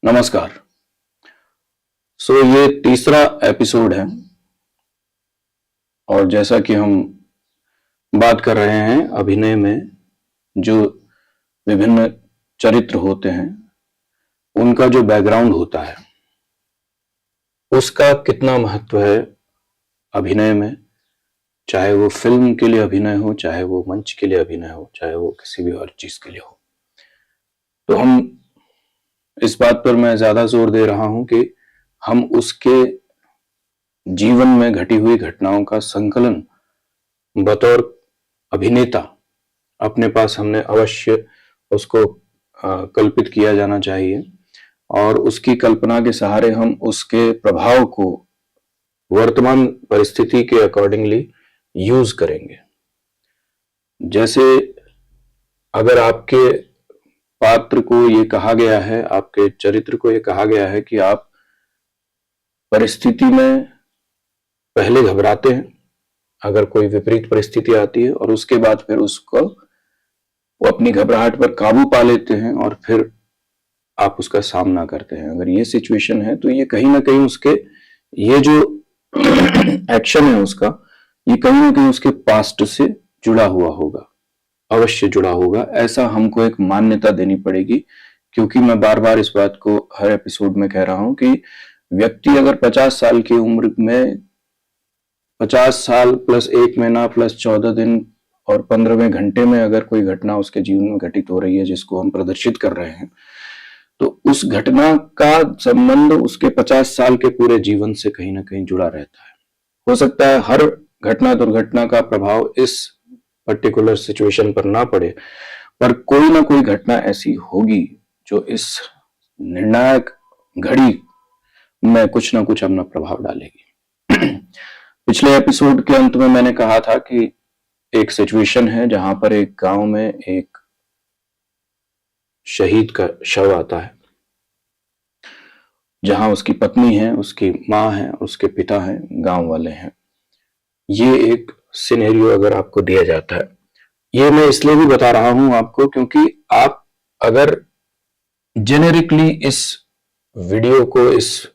नमस्कार। ये तीसरा एपिसोड है और जैसा कि हम बात कर रहे हैं अभिनय में जो विभिन्न चरित्र होते हैं उनका जो बैकग्राउंड होता है उसका कितना महत्व है अभिनय में, चाहे वो फिल्म के लिए अभिनय हो, चाहे वो मंच के लिए अभिनय हो, चाहे वो किसी भी और चीज के लिए हो। तो हम इस बात पर मैं ज्यादा जोर दे रहा हूं कि हम उसके जीवन में घटी हुई घटनाओं का संकलन बतौर अभिनेता अपने पास हमने अवश्य उसको कल्पित किया जाना चाहिए और उसकी कल्पना के सहारे हम उसके प्रभाव को वर्तमान परिस्थिति के अकॉर्डिंगली यूज करेंगे। जैसे अगर आपके पात्र को ये कहा गया है, आपके चरित्र को ये कहा गया है कि आप परिस्थिति में पहले घबराते हैं अगर कोई विपरीत परिस्थिति आती है और उसके बाद फिर उसको वो अपनी घबराहट पर काबू पा लेते हैं और फिर आप उसका सामना करते हैं। अगर ये सिचुएशन है तो ये कहीं ना कहीं उसके ये जो एक्शन है उसका ये कहीं ना कहीं उसके पास्ट से जुड़ा हुआ होगा, अवश्य जुड़ा होगा। ऐसा हमको एक मान्यता देनी पड़ेगी क्योंकि मैं बार बार इस बात को हर एपिसोड में कह रहा हूं कि व्यक्ति अगर 50 साल की उम्र में 50 साल प्लस 1 महीना प्लस 14 दिन और 15वें घंटे में अगर कोई घटना उसके जीवन में घटित हो रही है जिसको हम प्रदर्शित कर रहे हैं तो उस घटना का संबंध उसके 50 साल के पूरे जीवन से कहीं ना कहीं जुड़ा रहता है। हो सकता है हर घटना दुर्घटना का प्रभाव इस पर्टिकुलर सिचुएशन पर ना पड़े, पर कोई ना कोई घटना ऐसी होगी जो इस निर्णायक घड़ी में कुछ ना कुछ अपना प्रभाव डालेगी। पिछले एपिसोड के अंत में मैंने कहा था कि एक सिचुएशन है जहां पर एक गांव में एक शहीद का शव आता है, जहां उसकी पत्नी है, उसकी माँ है, उसके पिता हैं, गांव वाले हैं। ये एक सिनेरियो अगर आपको दिया जाता है, ये मैं इसलिए भी बता रहा हूं आपको क्योंकि आप अगर जेनेरिकली इस वीडियो को, इस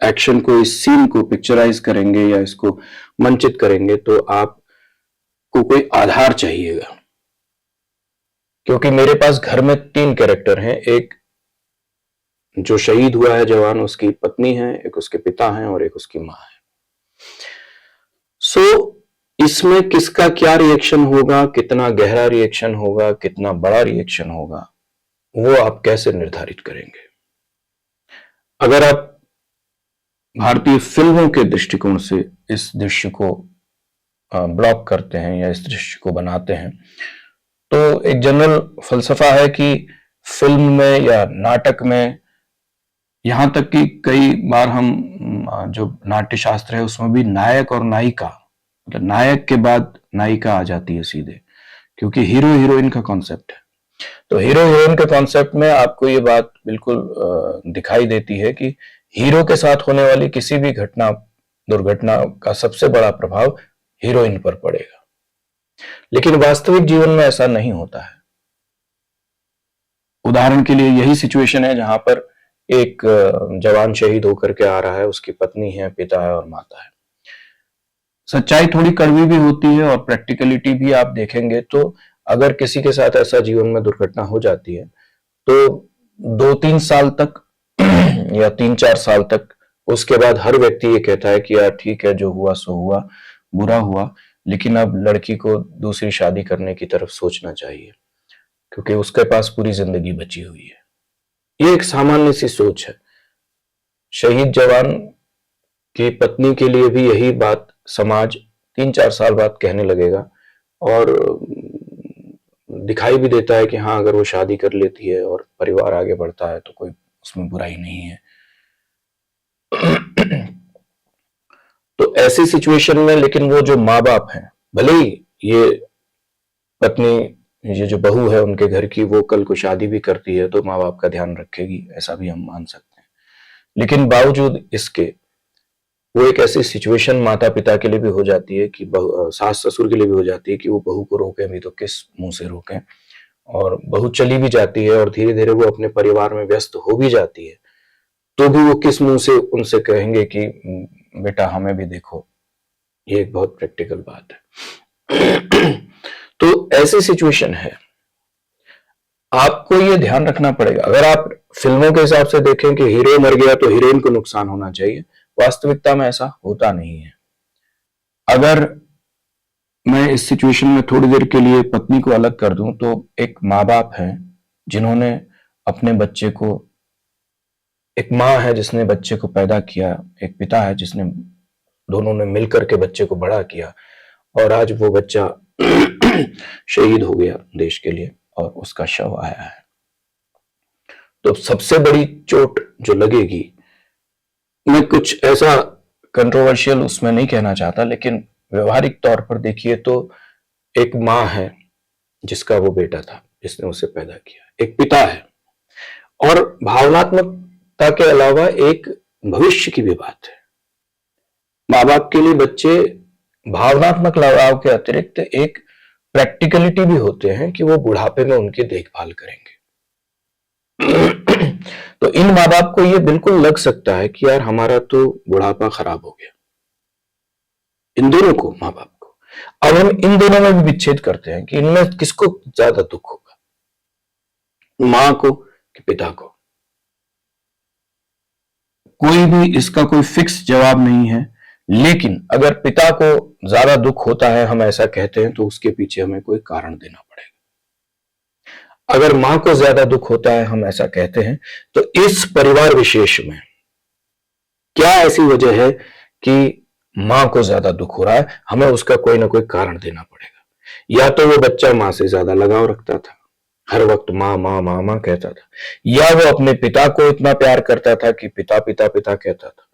एक्शन को, इस सीन को पिक्चराइज करेंगे या इसको मंचित करेंगे तो आपको कोई आधार चाहिएगा। क्योंकि मेरे पास घर में 3 कैरेक्टर हैं, एक जो शहीद हुआ है जवान उसकी पत्नी है, एक उसके पिता हैं और एक उसकी मां है। इसमें किसका क्या रिएक्शन होगा, कितना गहरा रिएक्शन होगा, कितना बड़ा रिएक्शन होगा, वो आप कैसे निर्धारित करेंगे? अगर आप भारतीय फिल्मों के दृष्टिकोण से इस दृश्य को ब्लॉक करते हैं या इस दृश्य को बनाते हैं तो एक जनरल फलसफा है कि फिल्म में या नाटक में, यहां तक कि कई बार हम जो नाट्य शास्त्र है उसमें भी नायक और नायिका, मतलब नायक के बाद नायिका आ जाती है सीधे, क्योंकि हीरो हीरोइन का कॉन्सेप्ट है। तो हीरो हीरोइन के कॉन्सेप्ट में आपको ये बात बिल्कुल दिखाई देती है कि हीरो के साथ होने वाली किसी भी घटना दुर्घटना का सबसे बड़ा प्रभाव हीरोइन पर पड़ेगा। लेकिन वास्तविक जीवन में ऐसा नहीं होता है। उदाहरण के लिए यही सिचुएशन है जहां पर एक जवान शहीद होकर के आ रहा है, उसकी पत्नी है, पिता है और माता है। सच्चाई थोड़ी कड़वी भी होती है और प्रैक्टिकलिटी भी आप देखेंगे तो अगर किसी के साथ ऐसा जीवन में दुर्घटना हो जाती है तो 2-3 साल तक या 3-4 साल तक उसके बाद हर व्यक्ति ये कहता है कि यार ठीक है, जो हुआ सो हुआ, बुरा हुआ, लेकिन अब लड़की को दूसरी शादी करने की तरफ सोचना चाहिए क्योंकि उसके पास पूरी जिंदगी बची हुई है। ये एक सामान्य सी सोच है। शहीद जवान की पत्नी के लिए भी यही बात समाज 3-4 साल बाद कहने लगेगा और दिखाई भी देता है कि हाँ, अगर वो शादी कर लेती है और परिवार आगे बढ़ता है तो कोई उसमें बुराई नहीं है। तो ऐसी सिचुएशन में लेकिन वो जो माँ बाप हैं, भले ही ये पत्नी, ये जो बहू है उनके घर की, वो कल को शादी भी करती है तो माँ बाप का ध्यान रखेगी, ऐसा भी हम मान सकते हैं। लेकिन बावजूद इसके वो एक ऐसी सिचुएशन माता पिता के लिए भी हो जाती है कि सास ससुर के लिए भी हो जाती है कि वो बहू को रोकें भी तो किस मुंह से रोकें, और बहू चली भी जाती है और धीरे धीरे वो अपने परिवार में व्यस्त हो भी जाती है। तो भी वो किस मुंह से उनसे कहेंगे कि बेटा हमें भी देखो। ये एक बहुत प्रैक्टिकल बात है। तो ऐसी सिचुएशन है, आपको ये ध्यान रखना पड़ेगा। अगर आप फिल्मों के हिसाब से देखें कि हीरो मर गया तो हीरोइन को नुकसान होना चाहिए, वास्तविकता में ऐसा होता नहीं है। अगर मैं इस सिचुएशन में थोड़ी देर के लिए पत्नी को अलग कर दूं, तो एक माँ बाप हैं जिन्होंने अपने बच्चे को, एक माँ है जिसने बच्चे को पैदा किया, एक पिता है जिसने, दोनों ने मिलकर के बच्चे को बड़ा किया, और आज वो बच्चा शहीद हो गया देश के लिए और उसका शव आया है। तो सबसे बड़ी चोट जो लगेगी, मैं कुछ ऐसा कंट्रोवर्शियल उसमें नहीं कहना चाहता, लेकिन व्यवहारिक तौर पर देखिए तो एक माँ है जिसका वो बेटा था जिसने उसे पैदा किया, एक पिता है, और भावनात्मकता के अलावा एक भविष्य की भी बात है। माँ बाप के लिए बच्चे भावनात्मक लगाव के अतिरिक्त एक प्रैक्टिकलिटी भी होते हैं कि वो बुढ़ापे में उनकी देखभाल करेंगे। तो इन माँ बाप को ये बिल्कुल लग सकता है कि यार हमारा तो बुढ़ापा खराब हो गया, इन दोनों को, माँ बाप को। अब हम इन दोनों में भी विच्छेद करते हैं कि इनमें किसको ज्यादा दुख होगा, माँ को कि पिता को। कोई भी इसका कोई फिक्स जवाब नहीं है, लेकिन अगर पिता को ज्यादा दुख होता है, हम ऐसा कहते हैं, तो उसके पीछे हमें कोई कारण देना पड़ेगा। अगर मां को ज्यादा दुख होता है, हम ऐसा कहते हैं, तो इस परिवार विशेष में क्या ऐसी वजह है कि मां को ज्यादा दुख हो रहा है, हमें उसका कोई ना कोई कारण देना पड़ेगा। या तो वो बच्चा मां से ज्यादा लगाव रखता था, हर वक्त माँ माँ माँ माँ कहता था, या वो अपने पिता को इतना प्यार करता था कि पिता पिता पिता कहता था।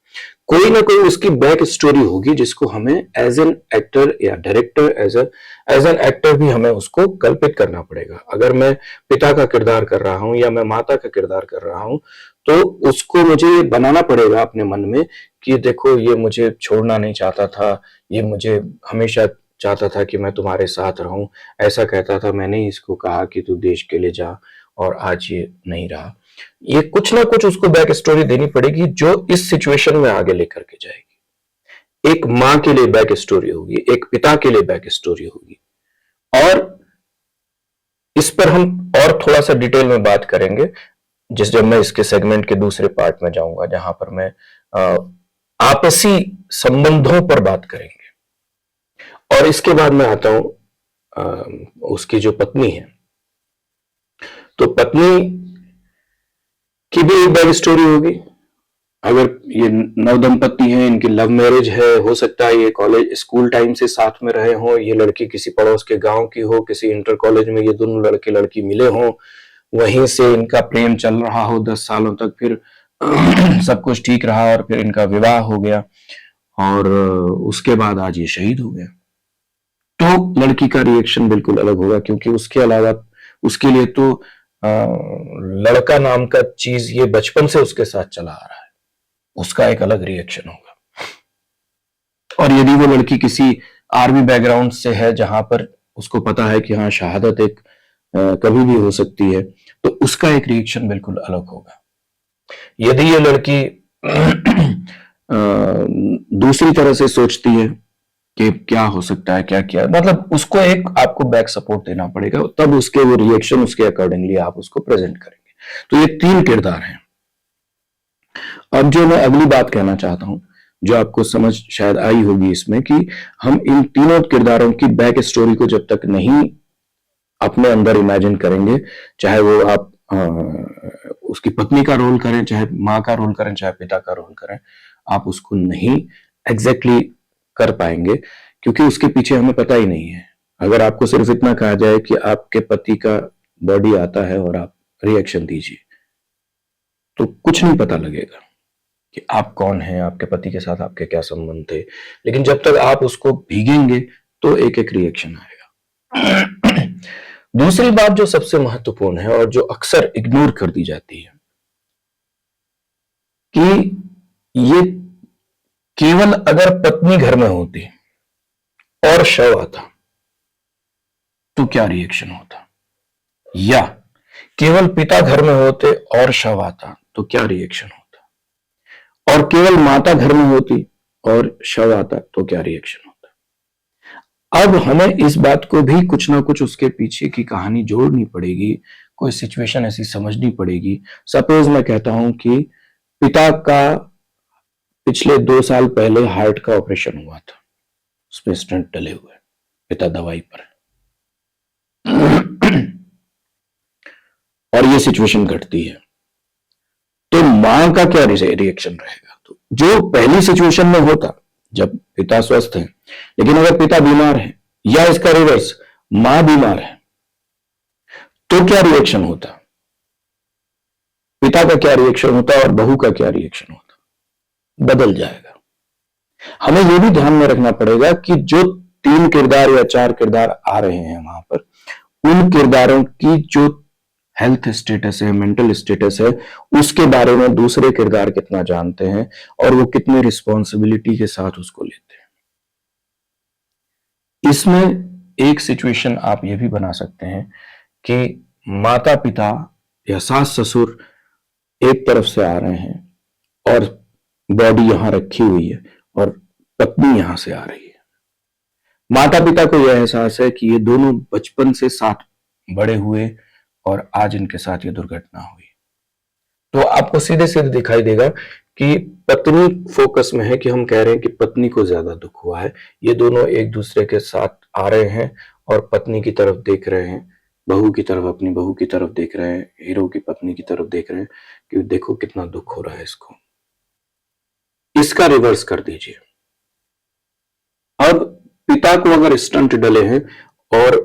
कोई ना कोई उसकी बैक स्टोरी होगी जिसको हमें एज एन एक्टर या डायरेक्टर, एज एन एक्टर भी हमें उसको कल्पित करना पड़ेगा। अगर मैं पिता का किरदार कर रहा हूं या मैं माता का किरदार कर रहा हूं, तो उसको मुझे बनाना पड़ेगा अपने मन में कि देखो ये मुझे छोड़ना नहीं चाहता था, ये मुझे हमेशा चाहता था कि मैं तुम्हारे साथ रहूं, ऐसा कहता था, मैंने इसको कहा कि तू देश के लिए जा, और आज ये नहीं रहा। ये कुछ ना कुछ उसको बैक स्टोरी देनी पड़ेगी जो इस सिचुएशन में आगे लेकर के जाएगी। एक मां के लिए बैक स्टोरी होगी, एक पिता के लिए बैक स्टोरी होगी, और इस पर हम और थोड़ा सा डिटेल में बात करेंगे जब मैं इसके सेगमेंट के दूसरे पार्ट में जाऊंगा, जहां पर मैं आपसी संबंधों पर बात करेंगे। और इसके बाद मैं आता हूं उसकी जो पत्नी है, तो पत्नी की भी एक बैक स्टोरी होगी। अगर ये नव दंपति हैं, इनकी लव मैरिज है, हो सकता है ये कॉलेज स्कूल टाइम से साथ में रहे हों, ये लड़की किसी पड़ोस के गांव की हो, किसी इंटर कॉलेज में ये दोनों लड़के लड़की मिले हों, वहीं से इनका प्रेम चल रहा हो 10 सालों तक, फिर सब कुछ ठीक रहा और फिर इनका विवाह हो गया, और उसके बाद आज ये शहीद हो गया। तो लड़की का रिएक्शन बिल्कुल अलग होगा, क्योंकि उसके अलावा उसके लिए तो लड़का नाम का चीज ये बचपन से उसके साथ चला आ रहा है, उसका एक अलग रिएक्शन होगा। और यदि वो लड़की किसी आर्मी बैकग्राउंड से है जहां पर उसको पता है कि हाँ शहादत एक कभी भी हो सकती है, तो उसका एक रिएक्शन बिल्कुल अलग होगा। यदि ये लड़की दूसरी तरह से सोचती है कि क्या हो सकता है, क्या किया, मतलब उसको एक आपको बैक सपोर्ट देना पड़ेगा, तब उसके वो रिएक्शन उसके अकॉर्डिंगली आप उसको प्रेजेंट करेंगे। तो ये 3 किरदार हैं। अब जो मैं अगली बात कहना चाहता हूं, जो आपको समझ शायद आई होगी इसमें, कि हम इन तीनों किरदारों की बैक स्टोरी को जब तक नहीं अपने अंदर इमेजिन करेंगे, चाहे वो आप उसकी पत्नी का रोल करें, चाहे माँ का रोल करें, चाहे पिता का रोल करें, आप उसको नहीं एग्जैक्टली कर पाएंगे, क्योंकि उसके पीछे हमें पता ही नहीं है। अगर आपको सिर्फ इतना कहा जाए कि आपके पति का बॉडी आता है और आप रिएक्शन दीजिए, तो कुछ नहीं पता लगेगा कि आप कौन हैं, आपके पति के साथ आपके क्या संबंध थे। लेकिन जब तक आप उसको भीगेंगे तो एक एक रिएक्शन आएगा। दूसरी बात जो सबसे महत्वपूर्ण है और जो अक्सर इग्नोर कर दी जाती है, कि ये केवल अगर पत्नी घर में होती और शव आता तो क्या रिएक्शन होता, या केवल पिता घर में होते और शव आता तो क्या रिएक्शन होता। और केवल माता घर में होती और शव आता तो क्या रिएक्शन होता। अब हमें इस बात को भी कुछ ना कुछ उसके पीछे की कहानी जोड़नी पड़ेगी, कोई सिचुएशन ऐसी समझनी पड़ेगी। सपोज मैं कहता हूं कि पिता का पिछले 2 साल पहले हार्ट का ऑपरेशन हुआ था, उसमें स्टंट डले हुए, पिता दवाई पर और ये सिचुएशन घटती है, तो मां का क्या रिएक्शन रहेगा। तो जो पहली सिचुएशन में होता जब पिता स्वस्थ है, लेकिन अगर पिता बीमार है या इसका रिवर्स मां बीमार है, तो क्या रिएक्शन होता, पिता का क्या रिएक्शन होता और बहू का क्या रिएक्शन होता, बदल जाएगा। हमें यह भी ध्यान में रखना पड़ेगा कि जो 3 किरदार या 4 किरदार आ रहे हैं वहां पर, उन किरदारों की जो हेल्थ स्टेटस है, मेंटल स्टेटस है, उसके बारे में दूसरे किरदार कितना जानते हैं और वो कितने रिस्पॉन्सिबिलिटी के साथ उसको लेते हैं। इसमें एक सिचुएशन आप ये भी बना सकते हैं कि माता पिता या सास ससुर एक तरफ से आ रहे हैं और बॉडी यहां रखी हुई है और पत्नी यहां से आ रही है। माता पिता को यह एहसास है कि ये दोनों बचपन से साथ बड़े हुए और आज इनके साथ ये दुर्घटना हुई, तो आपको सीधे सीधे दिखाई देगा कि पत्नी फोकस में है, कि हम कह रहे हैं कि पत्नी को ज्यादा दुख हुआ है। ये दोनों एक दूसरे के साथ आ रहे हैं और पत्नी की तरफ देख रहे हैं, बहू की तरफ, अपनी बहू की तरफ देख रहे हैं, हीरो की पत्नी की तरफ देख रहे हैं कि देखो कितना दुख हो रहा है इसको। इसका रिवर्स कर दीजिए। अब पिता को अगर स्टंट डले हैं और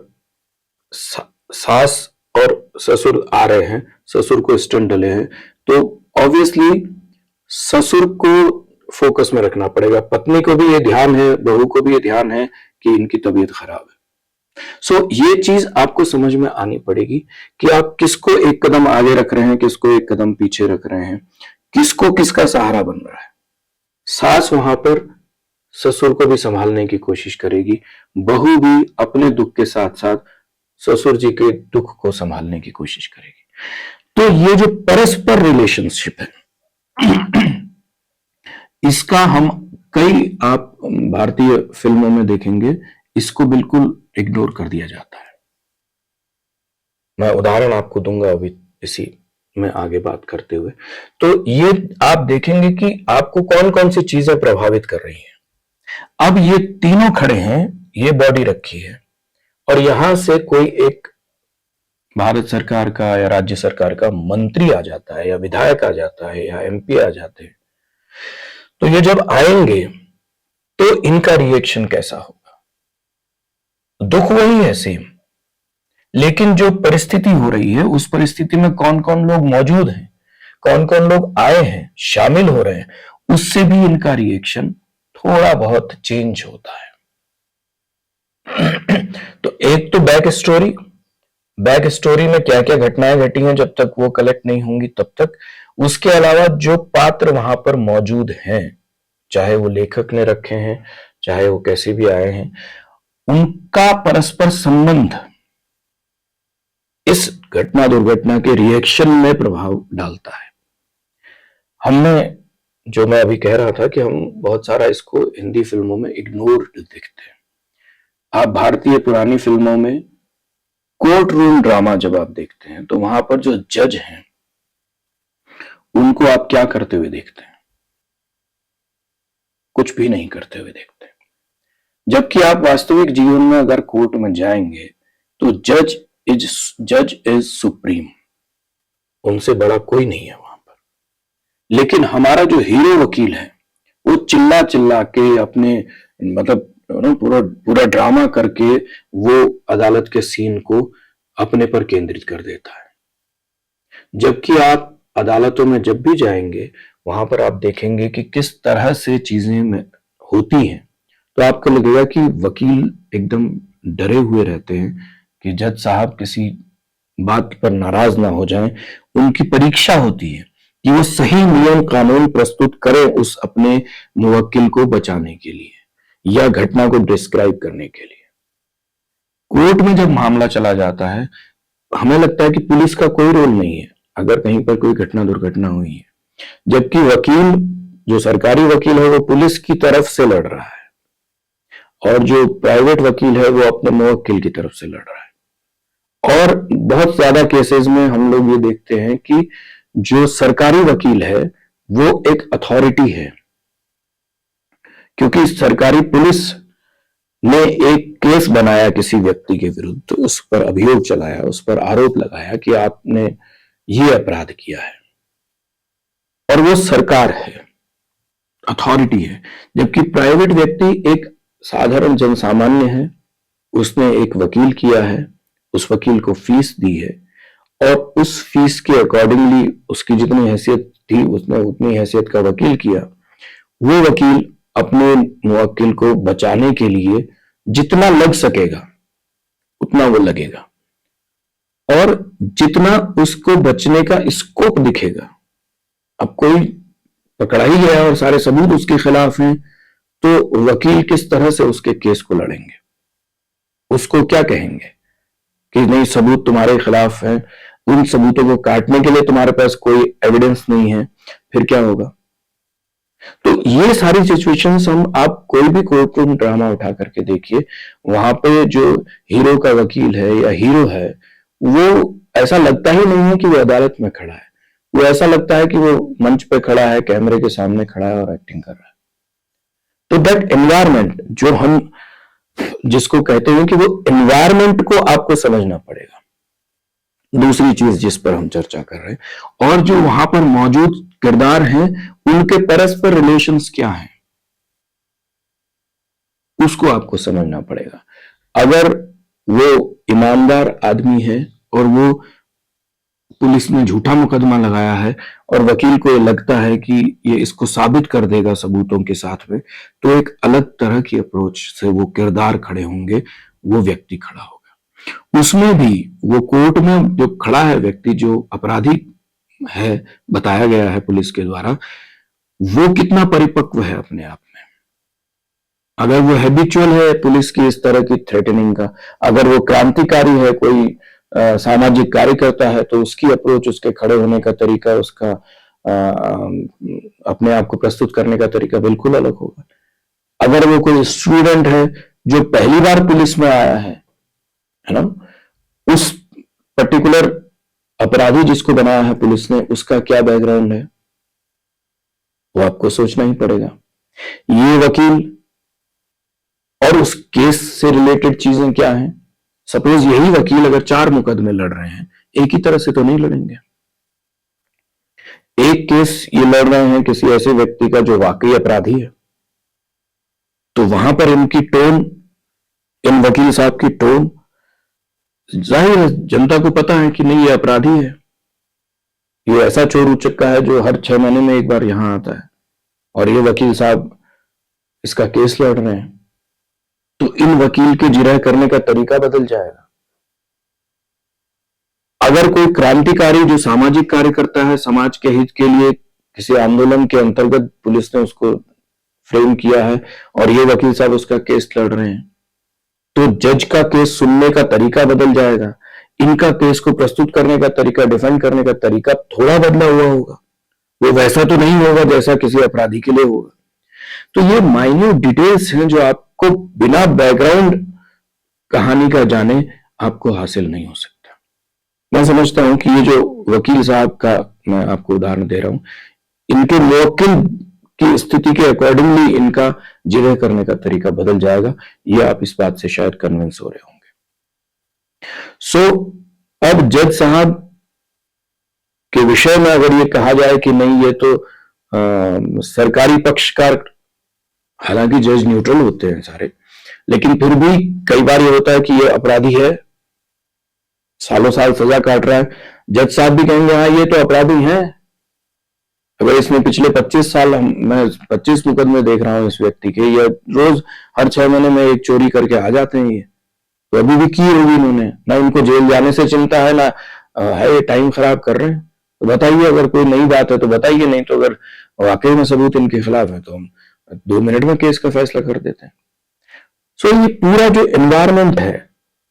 सास और ससुर आ रहे हैं, ससुर को स्टंट डले हैं, तो ऑब्वियसली ससुर को फोकस में रखना पड़ेगा। पत्नी को भी ये ध्यान है, बहू को भी ये ध्यान है कि इनकी तबीयत खराब है। सो ये चीज आपको समझ में आनी पड़ेगी कि आप किसको एक कदम आगे रख रहे हैं, किसको एक कदम पीछे रख रहे हैं, किसको किसका सहारा बन रहा है। सास वहां पर ससुर को भी संभालने की कोशिश करेगी, बहू भी अपने दुख के साथ साथ ससुर जी के दुख को संभालने की कोशिश करेगी। तो ये जो परस्पर रिलेशनशिप है, इसका हम कई आप भारतीय फिल्मों में देखेंगे, इसको बिल्कुल इग्नोर कर दिया जाता है। मैं उदाहरण आपको दूंगा अभी इसी में आगे बात करते हुए। तो ये आप देखेंगे कि आपको कौन कौन सी चीजें प्रभावित कर रही हैं। अब ये तीनों खड़े हैं, ये बॉडी रखी है और यहां से कोई एक भारत सरकार का या राज्य सरकार का मंत्री आ जाता है या विधायक आ जाता है या एमपी आ जाते हैं। तो ये जब आएंगे तो इनका रिएक्शन कैसा होगा। दुख वही है सेम, लेकिन जो परिस्थिति हो रही है उस परिस्थिति में कौन कौन लोग मौजूद हैं, कौन कौन लोग आए हैं, शामिल हो रहे हैं, उससे भी इनका रिएक्शन थोड़ा बहुत चेंज होता है। तो एक तो बैक स्टोरी में क्या क्या घटनाएं घटी हैं जब तक वो कलेक्ट नहीं होंगी तब तक। उसके अलावा जो पात्र वहां पर मौजूद हैं, चाहे वो लेखक ने रखे हैं, चाहे वो कैसे भी आए हैं, उनका परस्पर संबंध इस घटना दुर्घटना के रिएक्शन में प्रभाव डालता है। हमने जो मैं अभी कह रहा था कि हम बहुत सारा इसको हिंदी फिल्मों में इग्नोर देखते हैं। आप भारतीय पुरानी फिल्मों में कोर्ट रूम ड्रामा जब आप देखते हैं तो वहां पर जो जज हैं उनको आप क्या करते हुए देखते हैं, कुछ भी नहीं करते हुए देखते हैं। जबकि आप वास्तविक जीवन में अगर कोर्ट में जाएंगे तो जज इज सुप्रीम, उनसे बड़ा कोई नहीं है वहां पर। लेकिन हमारा जो हीरो वकील है वो चिल्ला चिल्ला के अपने मतलब पूरा ड्रामा करके वो अदालत के सीन को अपने पर केंद्रित कर देता है। जबकि आप अदालतों में जब भी जाएंगे वहां पर आप देखेंगे कि किस तरह से चीजें होती हैं, तो आपको लगेगा कि वकील एकदम डरे हुए रहते हैं कि जज साहब किसी बात पर नाराज ना हो जाएं। उनकी परीक्षा होती है कि वो सही नियम कानून प्रस्तुत करें उस अपने मुवक्किल को बचाने के लिए या घटना को डिस्क्राइब करने के लिए। कोर्ट में जब मामला चला जाता है हमें लगता है कि पुलिस का कोई रोल नहीं है अगर कहीं पर कोई घटना दुर्घटना हुई है, जबकि वकील जो सरकारी वकील है वो पुलिस की तरफ से लड़ रहा है और जो प्राइवेट वकील है वो अपने मुवक्किल की तरफ से लड़ रहा है। और बहुत ज्यादा केसेस में हम लोग ये देखते हैं कि जो सरकारी वकील है वो एक अथॉरिटी है, क्योंकि सरकारी पुलिस ने एक केस बनाया किसी व्यक्ति के विरुद्ध, तो उस पर अभियोग चलाया, उस पर आरोप लगाया कि आपने ये अपराध किया है, और वो सरकार है, अथॉरिटी है। जबकि प्राइवेट व्यक्ति एक साधारण जनसामान्य है, उसने एक वकील किया है, उस वकील को फीस दी है और उस फीस के अकॉर्डिंगली उसकी जितनी हैसियत थी उसने उतनी हैसियत का वकील किया। वो वकील अपने मुवक्किल को बचाने के लिए जितना लग सकेगा उतना वो लगेगा, और जितना उसको बचने का स्कोप दिखेगा। अब कोई पकड़ा ही गया और सारे सबूत उसके खिलाफ हैं, तो वकील किस तरह से उसके केस को लड़ेंगे? उसको क्या कहेंगे कि नहीं, सबूत तुम्हारे खिलाफ हैं, उन सबूतों को काटने के लिए तुम्हारे पास कोई एविडेंस नहीं है, फिर क्या होगा? तो ये सारी सिचुएशंस हम, आप कोई भी कोर्ट रूम ड्रामा उठा करके देखिए, वहां पे जो हीरो का वकील है या हीरो है, वो ऐसा लगता ही नहीं है कि वो अदालत में खड़ा है, वो ऐसा लगता है कि वो मंच पे खड़ा है, कैमरे के सामने खड़ा है और एक्टिंग कर रहा है। तो दैट एनवायरमेंट जो हम जिसको कहते हैं कि वो एनवायरमेंट को आपको समझना पड़ेगा। दूसरी चीज जिस पर हम चर्चा कर रहे हैं, और जो वहां पर मौजूद किरदार हैं उनके परस्पर रिलेशंस क्या हैं, उसको आपको समझना पड़ेगा। अगर वो ईमानदार आदमी है और वो पुलिस ने झूठा मुकदमा लगाया है और वकील को ये लगता है कि ये इसको साबित कर देगा सबूतों के साथ में, तो एक अलग तरह की अप्रोच से वो किरदार खड़े होंगे, वो व्यक्ति खड़ा होगा। उसमें भी वो कोर्ट में जो खड़ा है व्यक्ति, जो अपराधी है बताया गया है पुलिस के द्वारा, वो कितना परिपक्व है अपने आप में। अगर वो हैबिचुअल है पुलिस की इस तरह की थ्रेटनिंग का, अगर वो क्रांतिकारी है, कोई सामाजिक कार्य करता है, तो उसकी अप्रोच, उसके खड़े होने का तरीका, उसका अपने आप को प्रस्तुत करने का तरीका बिल्कुल अलग होगा। अगर वो कोई स्टूडेंट है जो पहली बार पुलिस में आया है ना, उस पर्टिकुलर अपराधी जिसको बनाया है पुलिस ने, उसका क्या बैकग्राउंड है वो आपको सोचना ही पड़ेगा। ये वकील और उस केस से रिलेटेड चीजें क्या हैं। सपोज यही वकील अगर 4 मुकदमे लड़ रहे हैं, एक ही तरह से तो नहीं लड़ेंगे। एक केस ये लड़ रहे हैं किसी ऐसे व्यक्ति का जो वाकई अपराधी है, तो वहां पर इनकी टोन, इन वकील साहब की टोन, जाहिर है जनता को पता है कि नहीं ये अपराधी है, ये ऐसा चोर उचक्का है जो हर 6 महीने में एक बार यहां आता है, और ये वकील साहब इसका केस लड़ रहे हैं, तो इन वकील के जिरह करने का तरीका बदल जाएगा। अगर कोई क्रांतिकारी जो सामाजिक कार्य करता है, समाज के हित के लिए किसी आंदोलन के अंतर्गत पुलिस ने उसको फ्रेम किया है और ये वकील साहब उसका केस लड़ रहे हैं, तो जज का केस सुनने का तरीका बदल जाएगा। इनका केस को प्रस्तुत करने का तरीका, डिफेंड करने का तरीका थोड़ा बदला हुआ होगा, वो वैसा तो नहीं होगा जैसा किसी अपराधी के लिए होगा। तो ये माइन्यूट डिटेल्स हैं जो आपको बिना बैकग्राउंड कहानी का जाने आपको हासिल नहीं हो सकता। मैं समझता हूं कि ये जो वकील साहब का मैं आपको उदाहरण दे रहा हूं, इनके मुवक्किल की स्थिति के अकॉर्डिंगली इनका जिरह करने का तरीका बदल जाएगा। ये आप इस बात से शायद कन्विंस हो रहे होंगे। सो अब जज साहब के विषय में अगर ये कहा जाए कि नहीं ये तो सरकारी पक्षकार, हालांकि जज न्यूट्रल होते हैं सारे, लेकिन फिर भी कई बार ये होता है कि ये अपराधी है, सालों साल सजा काट रहा है, जज साहब भी कहेंगे हाँ ये तो अपराधी है। अगर इसने पिछले 25 साल, मैं 25 मुकदमे देख रहा हूं इस व्यक्ति के, ये रोज हर 6 महीने में एक चोरी करके आ जाते हैं, ये तो अभी भी की होगी इन्होंने, ना उनको जेल जाने से चिंता है, ना है ये टाइम खराब कर रहे हैं। तो बताइए, अगर कोई नई बात है तो बताइए, नहीं तो अगर वाकई में सबूत इनके खिलाफ है तो हम 2 मिनट में केस का फैसला कर देते हैं। सो ये पूरा जो एनवायरमेंट है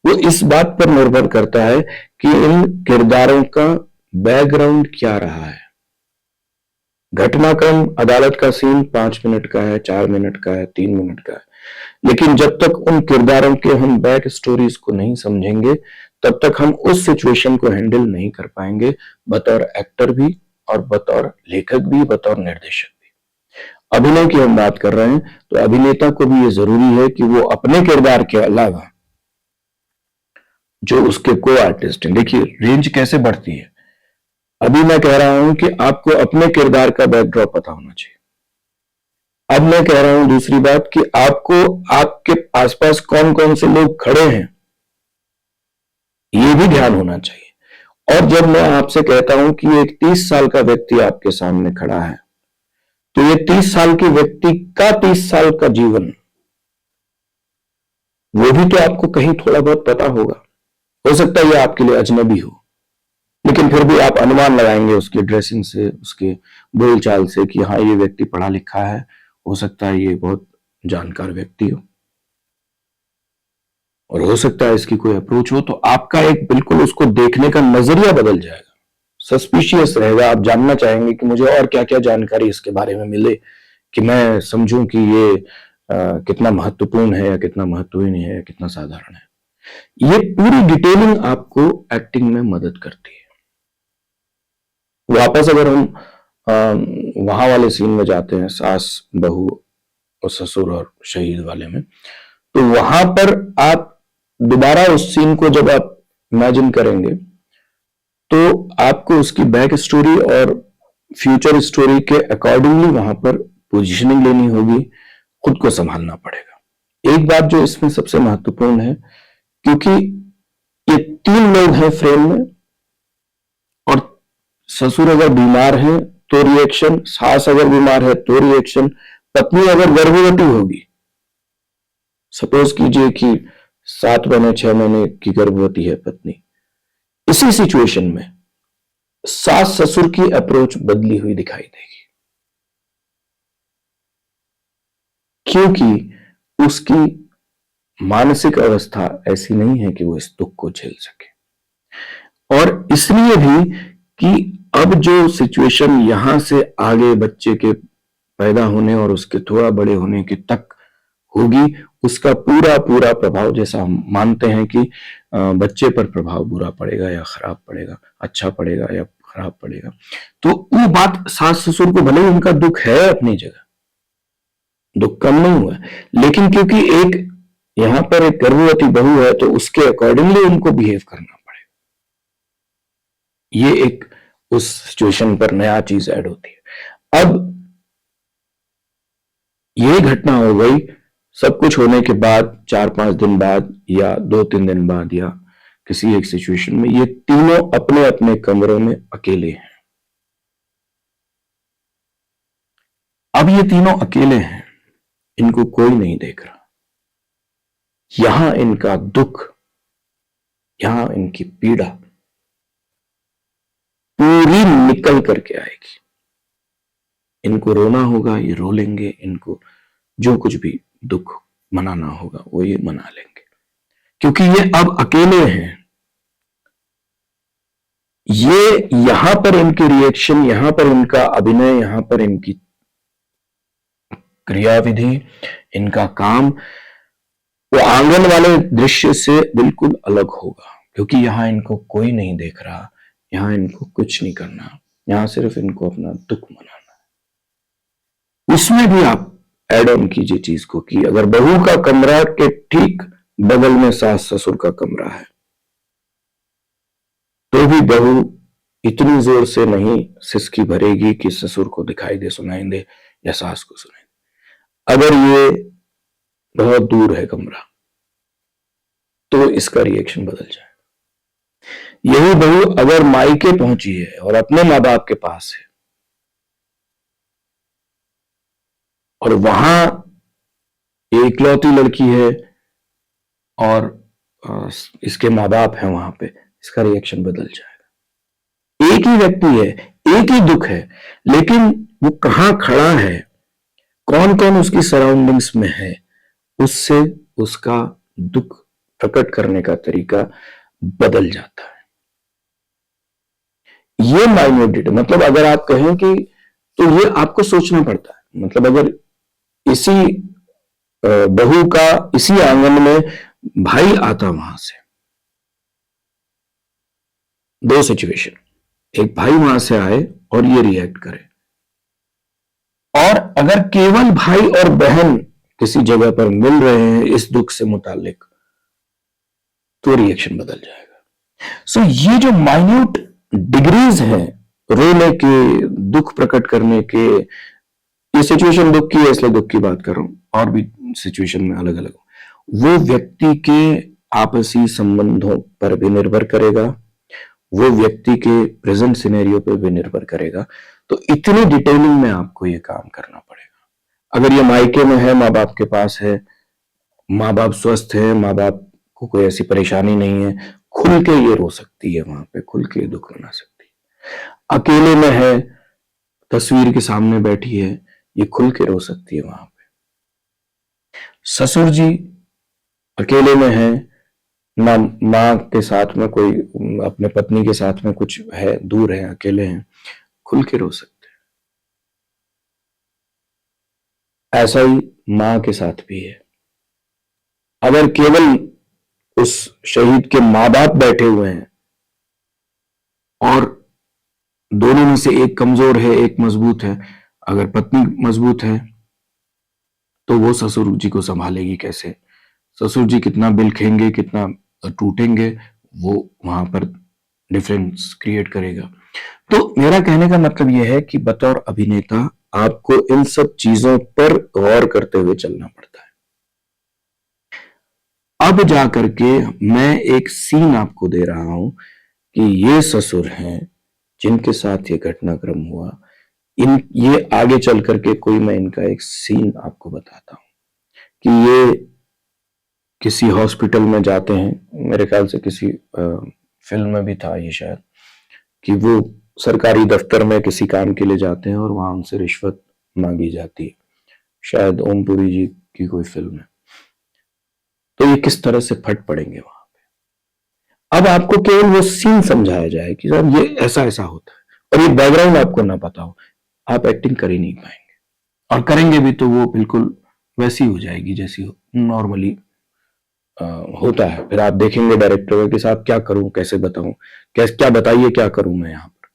वो इस बात पर निर्भर करता है कि इन किरदारों का बैकग्राउंड क्या रहा है, घटनाक्रम अदालत का सीन 5 मिनट का है, 4 मिनट का है, 3 मिनट का है, लेकिन जब तक उन किरदारों के हम बैक स्टोरीज को नहीं समझेंगे तब तक हम उस सिचुएशन को हैंडल नहीं कर पाएंगे, बतौर एक्टर भी और बतौर लेखक भी, बतौर निर्देशक भी। अभिनय की हम बात कर रहे हैं तो अभिनेता को भी ये जरूरी है कि वो अपने किरदार के अलावा जो उसके को आर्टिस्ट हैं, देखिए रेंज कैसे बढ़ती है। अभी मैं कह रहा हूं कि आपको अपने किरदार का बैकड्रॉप पता होना चाहिए। अब मैं कह रहा हूं दूसरी बात कि आपको आपके आसपास कौन कौन से लोग खड़े हैं ये भी ध्यान होना चाहिए। और जब मैं आपसे कहता हूं कि एक 30 साल का व्यक्ति आपके सामने खड़ा है तो ये 30 साल के व्यक्ति का 30 साल का जीवन वो भी तो आपको कहीं थोड़ा बहुत पता होगा। हो सकता है ये आपके लिए अजनबी हो, लेकिन फिर भी आप अनुमान लगाएंगे उसकी ड्रेसिंग से, उसके बोलचाल से कि हाँ ये व्यक्ति पढ़ा लिखा है, हो सकता है ये बहुत जानकार व्यक्ति हो, और हो सकता है इसकी कोई अप्रोच हो, तो आपका एक बिल्कुल उसको देखने का नजरिया बदल जाएगा, सस्पिशियस रहेगा। आप जानना चाहेंगे कि मुझे और क्या क्या जानकारी इसके बारे में मिले कि मैं समझूं कि ये कितना महत्वपूर्ण है या कितना महत्वहीन है या कितना साधारण है। ये पूरी डिटेलिंग आपको एक्टिंग में मदद करती है। वापस अगर हम वहां वाले सीन में जाते हैं, सास बहू और ससुर और शहीद वाले में, तो वहां पर आप दोबारा उस सीन को जब आप इमेजिन करेंगे तो आपको उसकी बैक स्टोरी और फ्यूचर स्टोरी के अकॉर्डिंगली वहां पर पोजीशनिंग लेनी होगी, खुद को संभालना पड़ेगा। एक बात जो इसमें सबसे महत्वपूर्ण है, क्योंकि ये 3 लोग हैं फ्रेम में, और ससुर अगर बीमार है तो रिएक्शन, सास अगर बीमार है तो रिएक्शन, पत्नी अगर गर्भवती होगी, सपोज कीजिए कि 7 महीने 6 महीने की गर्भवती है पत्नी, इसी सिचुएशन में सास ससुर की अप्रोच बदली हुई दिखाई देगी, क्योंकि उसकी मानसिक अवस्था ऐसी नहीं है कि वो इस दुख को झेल सके। और इसलिए भी कि अब जो सिचुएशन यहां से आगे बच्चे के पैदा होने और उसके थोड़ा बड़े होने के तक होगी, उसका पूरा पूरा प्रभाव, जैसा हम मानते हैं कि बच्चे पर प्रभाव बुरा पड़ेगा या खराब पड़ेगा, अच्छा पड़ेगा या खराब पड़ेगा, तो वो बात सास ससुर को, भले ही उनका दुख है अपनी जगह, दुख कम नहीं हुआ, लेकिन क्योंकि एक यहां पर एक गर्भवती बहू है तो उसके अकॉर्डिंगली उनको बिहेव करना पड़ेगा। ये एक उस सिचुएशन पर नया चीज ऐड होती है। अब ये घटना हो गई, सब कुछ होने के बाद 4-5 दिन बाद या 2-3 दिन बाद या किसी एक सिचुएशन में ये तीनों अपने अपने कमरों में अकेले हैं। अब ये तीनों अकेले हैं, इनको कोई नहीं देख रहा। यहां इनका दुख, यहां इनकी पीड़ा पूरी निकल करके आएगी। इनको रोना होगा, ये रो लेंगे, इनको जो कुछ भी दुख मनाना होगा वो ये मना लेंगे, क्योंकि ये अब अकेले हैं। ये यहां पर इनके रिएक्शन, यहां पर इनका अभिनय, यहां पर इनकी क्रियाविधि, इनका काम वो आंगन वाले दृश्य से बिल्कुल अलग होगा, क्योंकि यहां इनको कोई नहीं देख रहा, यहां इनको कुछ नहीं करना, यहां सिर्फ इनको अपना दुख मनाना है। उसमें भी आप एड ऑन कीजिए चीज को कि अगर बहू का कमरा के ठीक बगल में सास ससुर का कमरा है तो भी बहू इतनी जोर से नहीं सिसकी भरेगी कि ससुर को दिखाई दे, सुनाई दे या सास को सुनाई दे। अगर ये बहुत दूर है कमरा तो इसका रिएक्शन बदल जाए। यही बहू अगर मायके पहुंची है और अपने मां बाप के पास है और वहां एक इकलौती लड़की है और इसके मां बाप है वहां पे, इसका रिएक्शन बदल जाएगा। एक ही व्यक्ति है, एक ही दुख है, लेकिन वो कहां खड़ा है, कौन कौन उसकी सराउंडिंग्स में है, उससे उसका दुख प्रकट करने का तरीका बदल जाता है। ये माइन्यूट डिटेल, मतलब अगर आप कहें कि तो ये आपको सोचना पड़ता है। मतलब अगर इसी बहू का इसी आंगन में भाई आता वहां से, दो सिचुएशन, एक भाई वहां से आए और ये रिएक्ट करे, और अगर केवल भाई और बहन किसी जगह पर मिल रहे हैं इस दुख से मुतालिक, तो रिएक्शन बदल जाएगा। सो ये जो माइन्यूट डिग्रीज हैं रोने के, दुख प्रकट करने के, ये सिचुएशन दुख की है इसलिए दुख की बात कर रहा हूं, और भी सिचुएशन में अलग अलग, वो व्यक्ति के आपसी संबंधों पर भी निर्भर करेगा, वो व्यक्ति के प्रेजेंट सिनेरियो पर भी निर्भर करेगा। तो इतनी डिटेलिंग में आपको ये काम करना पड़ेगा। अगर ये मायके में है, माँ बाप के पास है, माँ बाप स्वस्थ है, माँ बाप को कोई ऐसी परेशानी नहीं है, खुल के ये रो सकती है, वहां पे खुल के दुख मना सकती है। अकेले में है, तस्वीर के सामने बैठी है, ये खुल के रो सकती है वहां पे। ससुर जी अकेले में है, ना माँ के साथ में कोई, अपने पत्नी के साथ में कुछ है, दूर है, अकेले हैं, खुल के रो सकते हैं। ऐसा ही माँ के साथ भी है। अगर केवल उस शहीद के माँ बाप बैठे हुए हैं और दोनों में से एक कमजोर है, एक मजबूत है, अगर पत्नी मजबूत है तो वो ससुर जी को संभालेगी कैसे, ससुर जी कितना बिलखेंगे, कितना टूटेंगे, वो वहां पर डिफरेंस क्रिएट करेगा। तो मेरा कहने का मतलब यह है कि बतौर अभिनेता आपको इन सब चीजों पर गौर करते हुए चलना पड़ता है। अब जाकर के मैं एक सीन आपको दे रहा हूं कि ये ससुर हैं जिनके साथ ये घटनाक्रम हुआ, ये आगे चल करके कोई, मैं इनका एक सीन आपको बताता हूं कि ये किसी हॉस्पिटल में जाते हैं, मेरे ख्याल से किसी फिल्म में भी था ये शायद, कि वो सरकारी दफ्तर में किसी काम के लिए जाते हैं और वहां उनसे रिश्वत मांगी जाती है, शायद ओमपुरी जी की कोई फिल्म है। तो ये किस तरह से फट पड़ेंगे वहां पे। अब आपको केवल वो सीन समझाया जाए कि साहब ये ऐसा ऐसा होता है, और ये बैकग्राउंड आपको ना पता हो, आप एक्टिंग कर ही नहीं पाएंगे, और करेंगे भी तो वो बिल्कुल वैसी हो जाएगी जैसी नॉर्मली होता है। फिर आप देखेंगे डायरेक्टर कि साहब क्या करूं, कैसे बताऊं, क्या बताइए क्या करूं मैं यहाँ पर,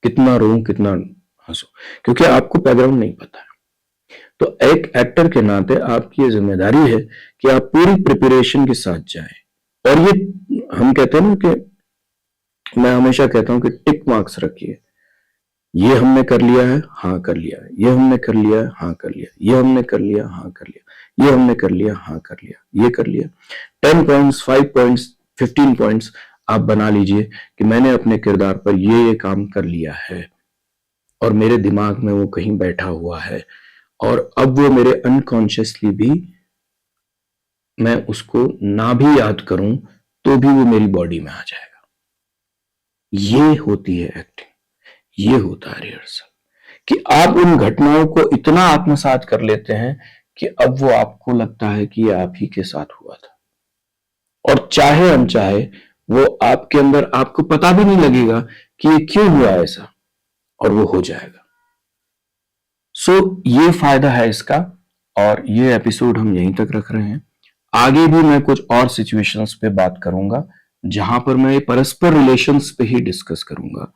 कितना रोऊं, कितना हंसूं, क्योंकि आपको बैकग्राउंड नहीं पता है। तो एक एक्टर के नाते आपकी ये जिम्मेदारी है कि आप पूरी प्रिपरेशन के साथ जाएं। और ये हम कहते हैं ना कि, मैं हमेशा कहता हूं कि टिक मार्क्स रखिए, ये हमने कर लिया है, हाँ कर लिया, ये हमने कर लिया है, हाँ कर लिया, ये हमने कर लिया, हाँ कर लिया, ये हमने कर लिया, हाँ कर लिया, ये कर लिया। 10 पॉइंट्स, 5 पॉइंट्स, 15 पॉइंट्स आप बना लीजिए कि मैंने अपने किरदार पर ये काम कर लिया है, और मेरे दिमाग में वो कहीं बैठा हुआ है, और अब वो मेरे अनकॉन्शियसली भी, मैं उसको ना भी याद करूं तो भी वो मेरी बॉडी में आ जाएगा। ये होती है एक्टिंग, ये होता है रिहर्सल, कि आप उन घटनाओं को इतना आत्मसात कर लेते हैं कि अब वो आपको लगता है कि ये आप ही के साथ हुआ था, और चाहे अनचाहे वो आपके अंदर, आपको पता भी नहीं लगेगा कि ये क्यों हुआ ऐसा, और वो हो जाएगा। सो ये फायदा है इसका, और ये एपिसोड हम यहीं तक रख रहे हैं। आगे भी मैं कुछ और सिचुएशंस पे बात करूंगा जहां पर मैं परस्पर रिलेशंस पे ही डिस्कस करूंगा।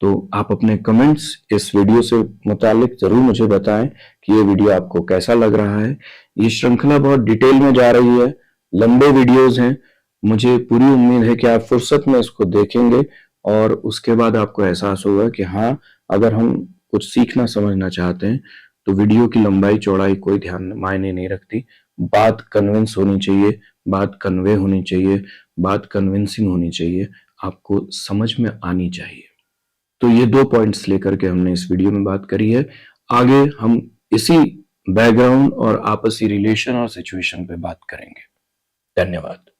तो आप अपने कमेंट्स इस वीडियो से मुतालिक जरूर मुझे बताएं कि ये वीडियो आपको कैसा लग रहा है। ये श्रृंखला बहुत डिटेल में जा रही है, लंबे वीडियोस हैं, मुझे पूरी उम्मीद है कि आप फुर्सत में इसको देखेंगे और उसके बाद आपको एहसास होगा कि हाँ, अगर हम कुछ सीखना समझना चाहते हैं तो वीडियो की लंबाई चौड़ाई कोई ध्यान मायने नहीं रखती, बात कन्विंस होनी चाहिए, बात कन्वे होनी चाहिए, बात कन्विंसिंग होनी चाहिए, आपको समझ में आनी चाहिए। तो ये 2 पॉइंट्स लेकर के हमने इस वीडियो में बात करी है। आगे हम इसी बैकग्राउंड और आपसी रिलेशन और सिचुएशन पे बात करेंगे। धन्यवाद।